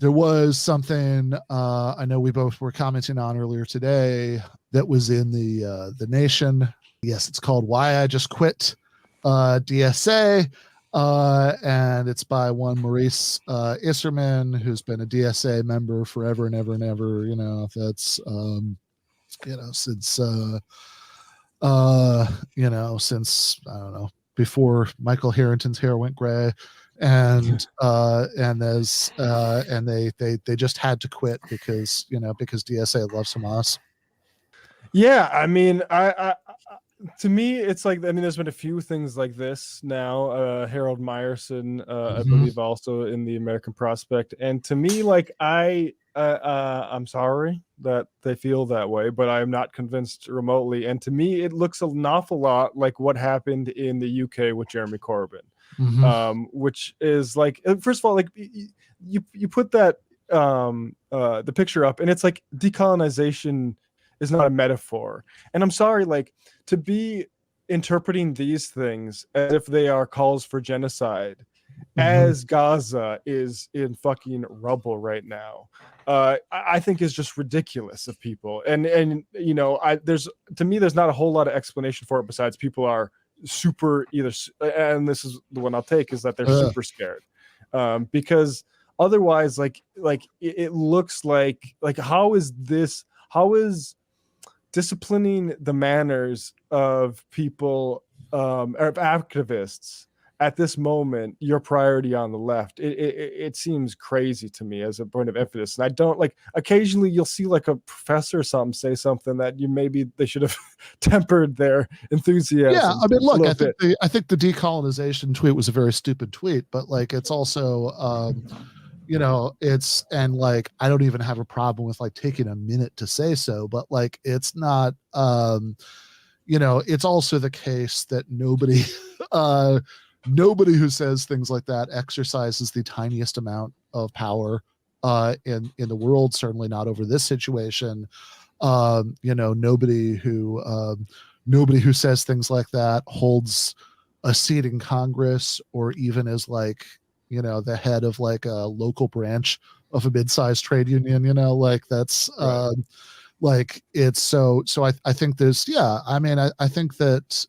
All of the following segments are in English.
there was something I know we both were commenting on earlier today that was in the Nation. Yes, it's called "Why I Just Quit DSA," and it's by one Maurice Isserman, who's been a DSA member forever and ever and ever. That's since since I don't know, before Michael Harrington's hair went gray. And they just had to quit because DSA loves Hamas. Yeah, I mean, I to me, it's like, I mean, there's been a few things like this now. Harold Meyerson, I believe, also in the American Prospect, and to me, like, I'm sorry that they feel that way, but I'm not convinced remotely. And to me, it looks an awful lot like what happened in the UK with Jeremy Corbyn. Which is like, first of all, like, you put that the picture up, and it's like decolonization is not a metaphor. And I'm sorry, like, to be interpreting these things as if they are calls for genocide, as Gaza is in fucking rubble right now, I think is just ridiculous of people. And there's not a whole lot of explanation for it besides people are super and this is the one I'll take, is that they're super scared, because otherwise, like it looks like how is disciplining the manners of people, or of activists at this moment your priority on the left? It seems crazy to me as a point of emphasis. And I don't, like, occasionally you'll see like a professor or something say something that maybe they should have tempered their enthusiasm. Yeah, I mean, look, I think the decolonization tweet was a very stupid tweet, but like, it's also and like, I don't even have a problem with like taking a minute to say so, but like, it's not it's also the case that nobody who says things like that exercises the tiniest amount of power in the world, certainly not over this situation. Nobody who says things like that holds a seat in Congress, or even is like, the head of like a local branch of a mid-sized trade union, like that's right. Like, it's so I think there's, I mean, I think that,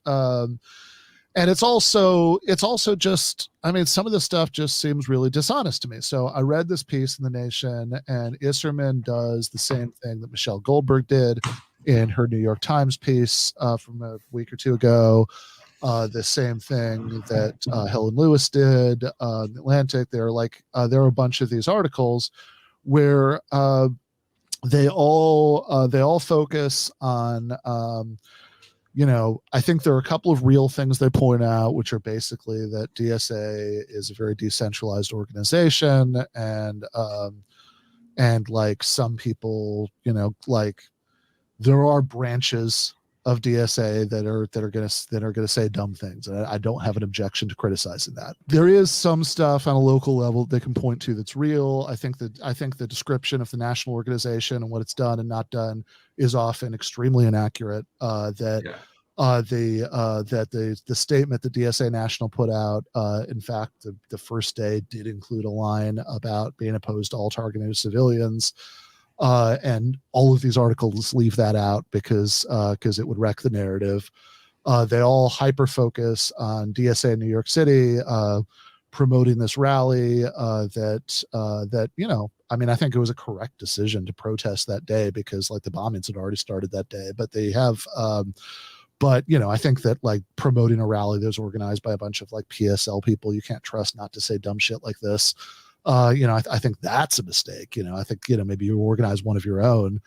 and it's also just, I mean, some of this stuff just seems really dishonest to me. So I read this piece in the Nation, and Isserman does the same thing that Michelle Goldberg did in her New York Times piece from a week or two ago. The same thing that Helen Lewis did in the Atlantic. There are a bunch of these articles where they all focus on I think there are a couple of real things they point out, which are basically that DSA is a very decentralized organization, and like, some people, like, there are branches of DSA that are gonna say dumb things, and I don't have an objection to criticizing that. There is some stuff on a local level they can point to that's real. I think the description of the national organization and what it's done and not done is often extremely inaccurate. The statement that DSA National put out, in fact, the first day did include a line about being opposed to all targeting of civilians. And all of these articles leave that out because it would wreck the narrative. They all hyper focus on DSA in New York City promoting this rally that I mean, I think it was a correct decision to protest that day because like the bombings had already started that day, but they have but I think that like promoting a rally that was organized by a bunch of like PSL people you can't trust not to say dumb shit like this. I think that's a mistake. I think, maybe you organize one of your own.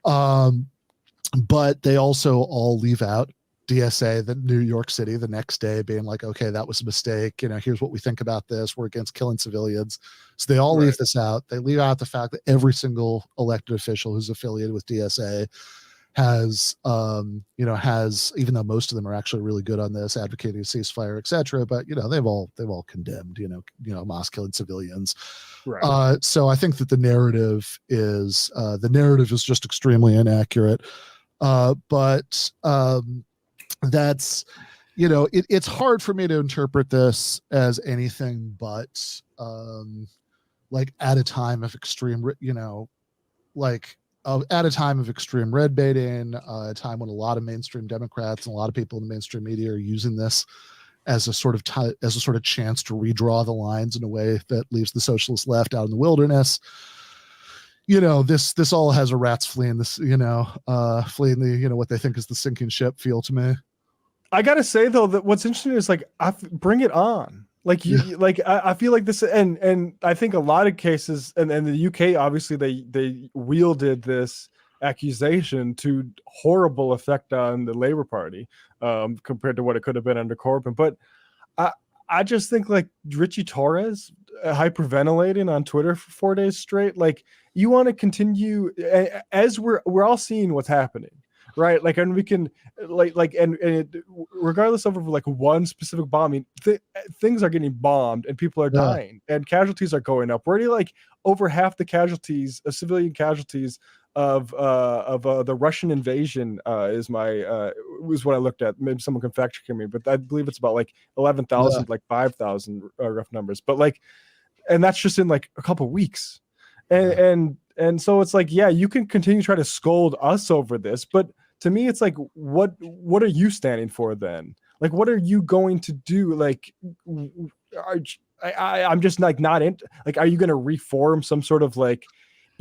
But they also all leave out DSA, the New York City, the next day being like, okay, that was a mistake. Here's what we think about this. We're against killing civilians. So they all leave this out. They leave out the fact that every single elected official who's affiliated with DSA has, even though most of them are actually really good on this, advocating a ceasefire, etc. But they've all condemned, Hamas killing civilians. Right. So I think that the narrative is just extremely inaccurate. But that's, it's hard for me to interpret this as anything but like at a time of extreme, like at a time of extreme red baiting, a time when a lot of mainstream Democrats and a lot of people in the mainstream media are using this as a sort of chance to redraw the lines in a way that leaves the socialist left out in the wilderness. This all has a rats fleeing fleeing the, what they think is the sinking ship feel to me. I gotta say though that what's interesting is like bring it on. Like I feel like this, and I think a lot of cases, and the UK obviously they wielded this accusation to horrible effect on the Labour Party compared to what it could have been under Corbyn. But I just think like Richie Torres hyperventilating on Twitter for 4 days straight. Like you want to continue as we're all seeing what's happening. Right, like, and we can, regardless of like one specific bombing, things are getting bombed and people are dying and casualties are going up. We're already like over half the casualties, civilian casualties of the Russian invasion was what I looked at. Maybe someone can fact check me, but I believe it's about like 11,000, like 5,000 rough numbers. But like, and that's just in like a couple weeks, and so it's like, yeah, you can continue to try to scold us over this, but to me, it's like, what are you standing for then? Like, what are you going to do? Like, I'm just like not in. Like, are you going to reform some sort of like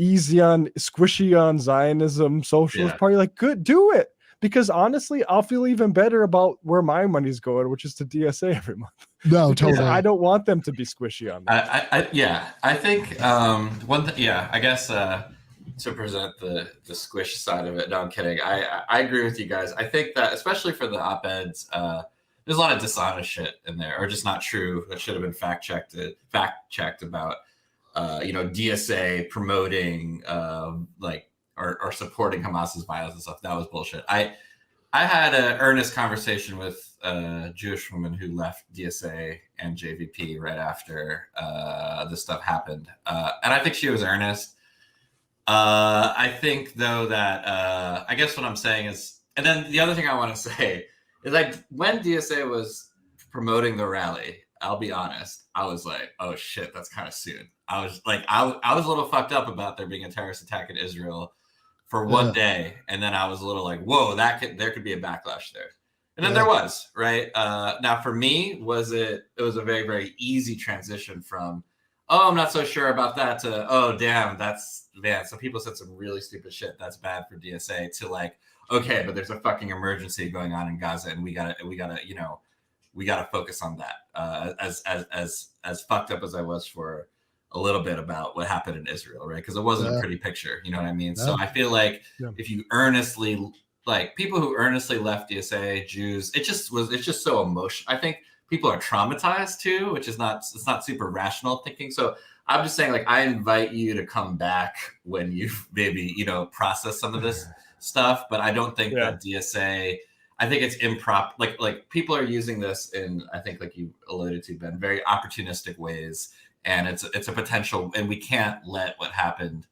squishy on Zionism socialist party? Like, good, do it. Because honestly, I'll feel even better about where my money's going, which is to DSA every month. No, totally. I don't want them to be squishy on that. I think one thing. I guess. To present the squish side of it. No, I'm kidding. I agree with you guys. I think that especially for the op-eds, there's a lot of dishonest shit in there, or just not true. That should have been fact checked about, DSA promoting or supporting Hamas's violence and stuff. That was bullshit. I had an earnest conversation with a Jewish woman who left DSA and JVP right after this stuff happened, and I think she was earnest. I think though that I guess what I'm saying is, and then the other thing I want to say is like when DSA was promoting the rally, I'll be honest, I was like, oh shit, that's kind of soon. I was like, I was a little fucked up about there being a terrorist attack in Israel for one day, and then I was a little like, whoa, there could be a backlash there, and then there was, right? Now for me, it was a very, very easy transition from, oh, I'm not so sure about that, to, oh, damn, some people said some really stupid shit. That's bad for DSA, to like, okay, but there's a fucking emergency going on in Gaza, and we gotta focus on that. As fucked up as I was for a little bit about what happened in Israel, right? Because it wasn't a pretty picture, you know what I mean? So I feel like if you earnestly, like people who earnestly left DSA, Jews, it's just so emotional. I think people are traumatized too, which is it's not super rational thinking. So I'm just saying, like, I invite you to come back when you've maybe, process some of this stuff. But I don't think that DSA, I think it's improper. Like people are using this in, I think, like you alluded to, Ben, very opportunistic ways. And it's a potential, and we can't let what happened,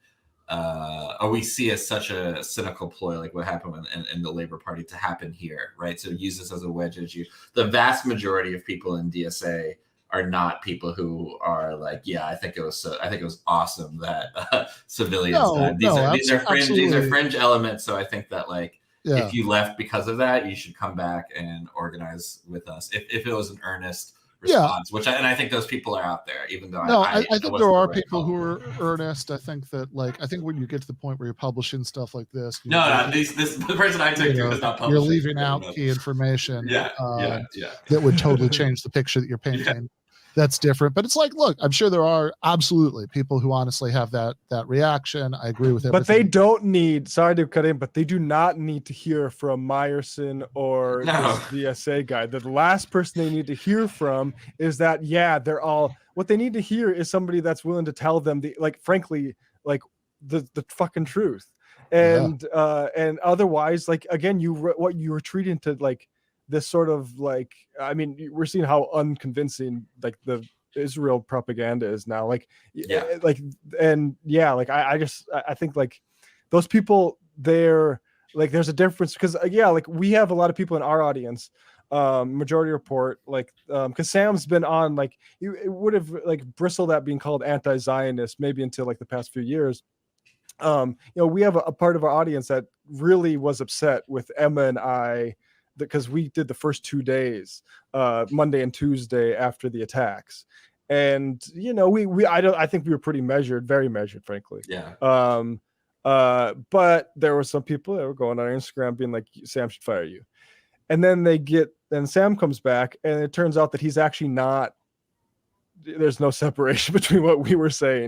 or we see as such a cynical ploy, like what happened in the Labour Party, to happen here, right? So use this as a wedge issue. The vast majority of people in DSA are not people who are like, I think it was awesome that civilians died. These are fringe elements. So I think that if you left because of that, you should come back and organize with us. If it was an earnest response, I think those people are out there, even though I think there are people who are earnest. I think that I think when you get to the point where you're publishing stuff like this, the person I took to is not publishing. You're leaving out key information that would totally change the picture that you're painting. That's different. But it's like, look, I'm sure there are absolutely people who honestly have that reaction. I agree with everything. But they don't need, sorry to cut in, but they do not need to hear from Meyerson or the DSA guy. The last person they need to hear from is that, they're all, what they need to hear is somebody that's willing to tell them the fucking truth. And otherwise, again, what you were treating to this sort of we're seeing how unconvincing the Israel propaganda is now. I think those people, they're there's a difference because we have a lot of people in our audience Majority Report, like, because Sam's been on, like, it would have like bristled at being called anti-Zionist maybe until like the past few years. We have a part of our audience that really was upset with Emma and I, because we did the first 2 days, Monday and Tuesday after the attacks. And I think we were pretty measured, very measured, frankly. Yeah. But there were some people that were going on Instagram being like, Sam should fire you. And then Sam comes back, and it turns out that he's actually not. There's no separation between what we were saying.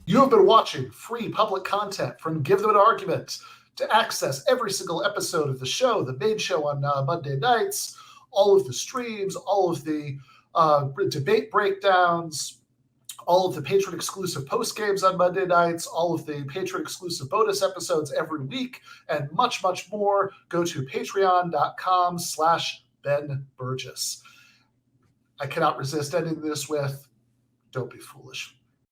You have been watching free public content from Give Them an Argument. To access every single episode of the show, the main show on Monday nights, all of the streams, all of the debate breakdowns, all of the patron-exclusive post-games on Monday nights, all of the patron-exclusive bonus episodes every week, and much, much more, go to patreon.com/Ben Burgis. I cannot resist ending this with, don't be foolish.